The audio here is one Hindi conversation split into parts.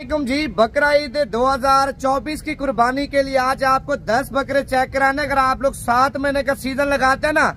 जी, बकरा ईद 2024 की कुर्बानी के लिए आज आपको 10 बकरे चेक कराने। अगर आप लोग 7 महीने का सीजन लगाते हैं ना,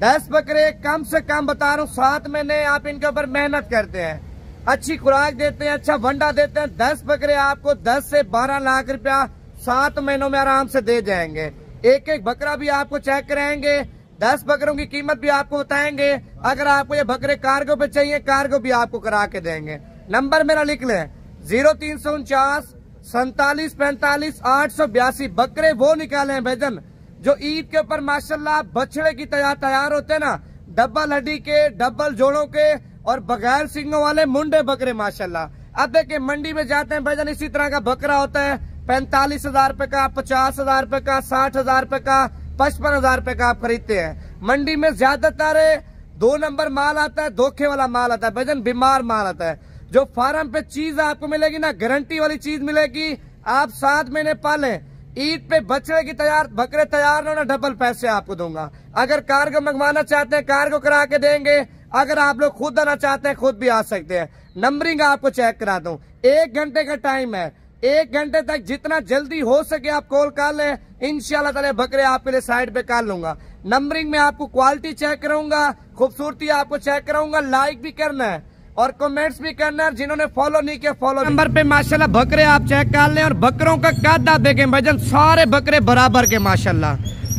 10 बकरे कम से कम बता रहा हूँ, 7 महीने आप इनके ऊपर मेहनत करते हैं, अच्छी खुराक देते हैं, अच्छा वंडा देते हैं, 10 बकरे आपको 10 से 12 लाख रुपया 7 महीनों में आराम से दे जाएंगे। एक एक बकरा भी आपको चेक कराएंगे, 10 बकरों की कीमत भी आपको बताएंगे। अगर आपको ये बकरे कार्गो पे चाहिए, कार्गो भी आपको करा के देंगे। नंबर मेरा लिख लें 0349 47 45 882। बकरे वो निकाले हैं भाईजान जो ईद के ऊपर माशाल्लाह बछड़े की तैयार होते हैं ना, डबल हड्डी के, डबल जोड़ों के और बगैर सिंगों वाले मुंडे बकरे माशाल्लाह। अब देखिए मंडी में जाते हैं भाईजान, इसी तरह का बकरा होता है 45,000 रुपए का, 50,000 रुपए का, 60,000 रुपए का, 55,000 रुपए का आप खरीदते हैं। मंडी में ज्यादातर 2 नंबर माल आता है, धोखे वाला माल आता है भाईजान, बीमार माल आता है। जो फार्म पे चीज आपको मिलेगी ना, गारंटी वाली चीज मिलेगी। आप 7 महीने पालें, ईद पे बछड़े की बकरे तैयार हो ना, डबल पैसे आपको दूंगा। अगर कार्गो मंगवाना चाहते हैं, कार्गो करा के देंगे। अगर आप लोग खुद आना चाहते हैं, खुद भी आ सकते हैं। नंबरिंग आपको चेक करा दूं, 1 घंटे का टाइम है, 1 घंटे तक जितना जल्दी हो सके आप कॉल कर लें, इंशाल्लाह ताला बकरे आपके लिए साइड पे कर लूंगा। नंबरिंग में आपको क्वालिटी चेक कराऊंगा, खूबसूरती आपको चेक कराऊंगा, लाइक भी करना है और कमेंट्स भी करना है। जिन्होंने फॉलो नहीं किया, फॉलो। नंबर पे माशाल्लाह बकरे आप चेक कर लें। और बकरों का कद आप देखें भाईजान, सारे बकरे बराबर के माशाल्लाह,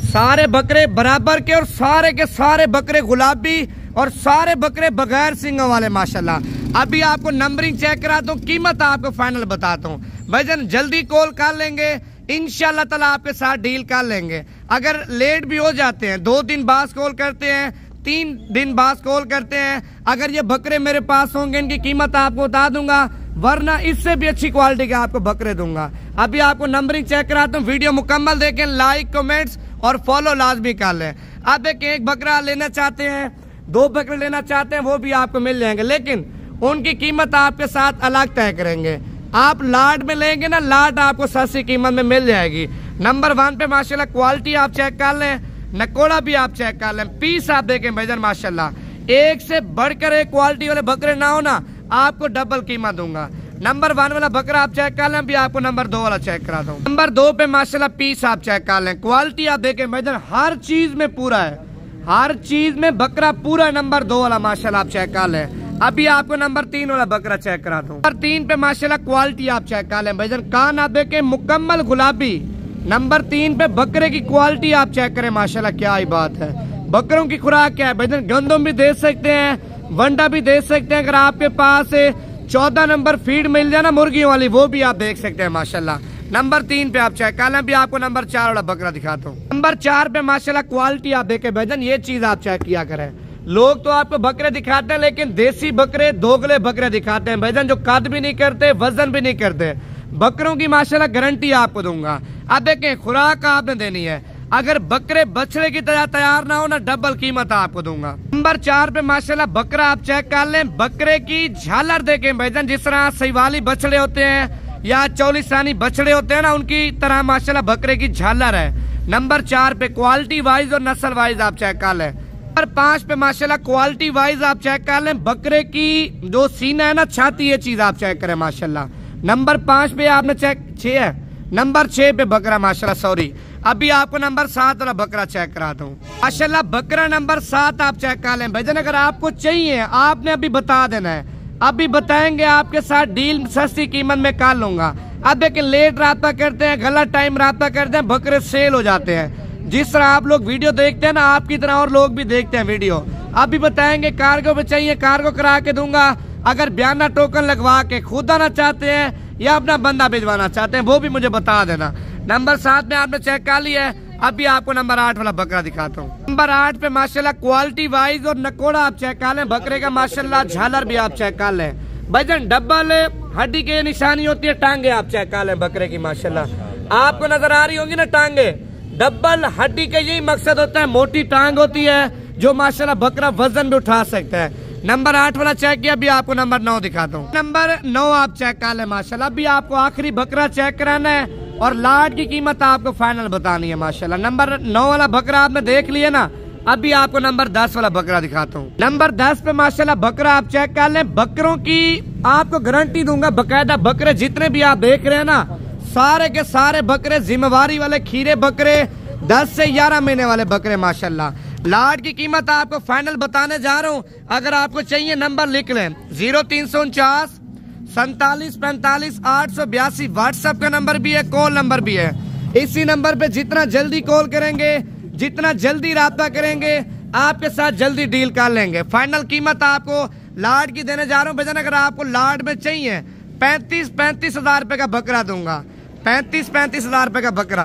सारे बकरे बराबर के और सारे के सारे बकरे गुलाबी और सारे बकरे बगैर सिंगों वाले माशाल्लाह। अभी आपको नंबरिंग चेक कराता हूँ, कीमत आपको फाइनल बताता हूँ भाईजान। जल्दी कॉल कर लेंगे, इंशाल्लाह ताला आपके साथ डील कर लेंगे। अगर लेट भी हो जाते हैं, 2 दिन बाद कॉल करते हैं, 3 दिन बाद कॉल करते हैं, अगर ये बकरे मेरे पास होंगे इनकी कीमत आपको बता दूंगा, वरना इससे भी अच्छी क्वालिटी के आपको बकरे दूंगा। अभी आपको नंबरिंग चेक कराता हूँ, वीडियो मुकम्मल देखें, लाइक कमेंट्स और फॉलो लाजमी कर लें। आप देखें, एक बकरा लेना चाहते हैं, 2 बकरे लेना चाहते हैं, वो भी आपको मिल जाएंगे, लेकिन उनकी कीमत आपके साथ अलग तय करेंगे। आप लाट में लेंगे ना, लाट आपको सस्ती कीमत में मिल जाएगी। नंबर 1 पे माशाल्लाह क्वालिटी आप चेक कर लें, नकोड़ा भी आप चेक कर लें, पीस आप देखें भाईजान माशाल्लाह। एक से बढ़कर एक क्वालिटी वाले बकरे ना हो ना, आपको डबल कीमत दूंगा। नंबर 1 वाला बकरा आप चेक कर लें, भी आपको नंबर 2 वाला चेक करा दूं। नंबर 2 पे माशाल्लाह पीस आप चेक कर लें, क्वालिटी आप देखें भाईजान, हर चीज में पूरा है, हर चीज में बकरा पूरा। नंबर 2 वाला माशाल्लाह आप चेक कर लें। अभी आपको नंबर 3 वाला बकरा चेक करा दूं। नंबर 3 पे माशाल्लाह क्वालिटी आप चेक कर लें भाईजान, कान आप देखें मुकम्मल गुलाबी। नंबर 3 पे बकरे की क्वालिटी आप चेक करें माशाल्लाह, क्या ही बात है। बकरों की खुराक क्या है भाईजान, गंदम भी दे सकते हैं, वंडा भी दे सकते हैं। अगर आपके पास 14 नंबर फीड मिल जाए ना मुर्गियों वाली, वो भी आप देख सकते हैं माशाल्लाह। नंबर 3 पे आप चेक कर लें। भी आपको नंबर 4 वाला बकरा दिखाता हूँ। नंबर 4 पे माशाल्लाह क्वालिटी आप देखें भाईजान, ये चीज आप चेक किया करें। लोग तो आपको बकरे दिखाते हैं, लेकिन देसी बकरे, दोगले बकरे दिखाते हैं भाईजान, जो कद भी नहीं करते, वजन भी नहीं करते। बकरों की माशाल्लाह गारंटी आपको दूंगा। अब देखें, खुराक आपने देनी है, अगर बकरे बछड़े की तरह तैयार ना हो ना, डबल कीमत आपको दूंगा। नंबर 4 पे माशाल्लाह बकरा आप चेक कर लें, बकरे की झालर देखें भाईजान, जिस तरह सहीवाली बछड़े होते हैं या चौलिस्तानी बछड़े होते हैं ना, उनकी तरह माशाल्लाह बकरे की झालर है। नंबर 4 पे क्वालिटी वाइज और नस्ल वाइज आप चेक कर लें। नंबर 5 पे माशाल्लाह क्वालिटी वाइज आप चेक कर लें, बकरे की जो सीना है ना, छाती, ये चीज आप चेक करें माशाल्लाह। नंबर 5 पे आपने चेक 6 है, नंबर 6 पे बकरा माशाल्लाह, सॉरी। अभी आपको नंबर 7 वाला बकरा चेक कराता हूँ माशाल्लाह। बकरा नंबर 7 आप चेक कर लें भाईजान। अगर आपको चाहिए, आपने अभी बता देना है, अभी बताएंगे, आपके साथ डील सस्ती कीमत में कर लूंगा। अब देखिए, लेट राब्ता करते हैं, गलत टाइम राब्ता करते हैं, बकरे सेल हो जाते हैं। जिस तरह आप लोग वीडियो देखते हैं ना, आपकी तरह और लोग भी देखते हैं वीडियो। अभी बताएंगे, कार्गो पे चाहिए, कार्गो करा के दूंगा। अगर बयाना टोकन लगवा के खुद आना चाहते हैं या अपना बंदा भिजवाना चाहते हैं, वो भी मुझे बता देना। नंबर 7 में आपने चेक कर लिया है। अभी आपको नंबर 8 वाला बकरा दिखाता हूँ। नंबर 8 पे माशाल्लाह क्वालिटी वाइज और नकोड़ा आप चेक कर लें, बकरे का माशाल्लाह झालर भी आप चेक कर लें भाईजान। डबल हड्डी की निशानी होती है, टांगे आप चेक कर लें बकरे की माशाल्लाह। आपको नजर आ रही होंगी ना टांगे, डबल हड्डी का यही मकसद होता है, मोटी टांग होती है, जो माशाल्लाह बकरा वजन भी उठा सकता है। नंबर 8 वाला चेक किया, अभी आपको नंबर 9 दिखाता हूँ। नंबर 9 आप चेक कर लें माशाल्लाह। अभी आपको आखिरी बकरा चेक कराना है और लाट की कीमत आपको फाइनल बतानी है माशाल्लाह। नंबर 9 वाला बकरा आपने देख लिया ना, अभी आपको नंबर 10 वाला बकरा दिखाता हूँ। नंबर 10 पे माशाल्लाह बकरा आप चेक कर लें। बकरों की आपको गारंटी दूंगा, बकायदा बकरे जितने भी आप देख रहे हैं ना, सारे के सारे बकरे जिम्मेवारी वाले खीरे बकरे, 10 से 11 महीने वाले बकरे माशाल्लाह। लाट की कीमत आपको फाइनल बताने जा रहा हूँ। अगर आपको चाहिए नंबर लिख लें, 0349 47 45 882। व्हाट्सएप का नंबर भी है, कॉल नंबर भी है। इसी नंबर पे जितना जल्दी कॉल करेंगे, जितना जल्दी राब्ता करेंगे, आपके साथ जल्दी डील कर लेंगे। फाइनल कीमत आपको लाट की देने जा रहा हूँ भजन। अगर आपको लाट में चाहिए 35 हजार रुपए का बकरा दूंगा, 35 हजार रुपए का बकरा।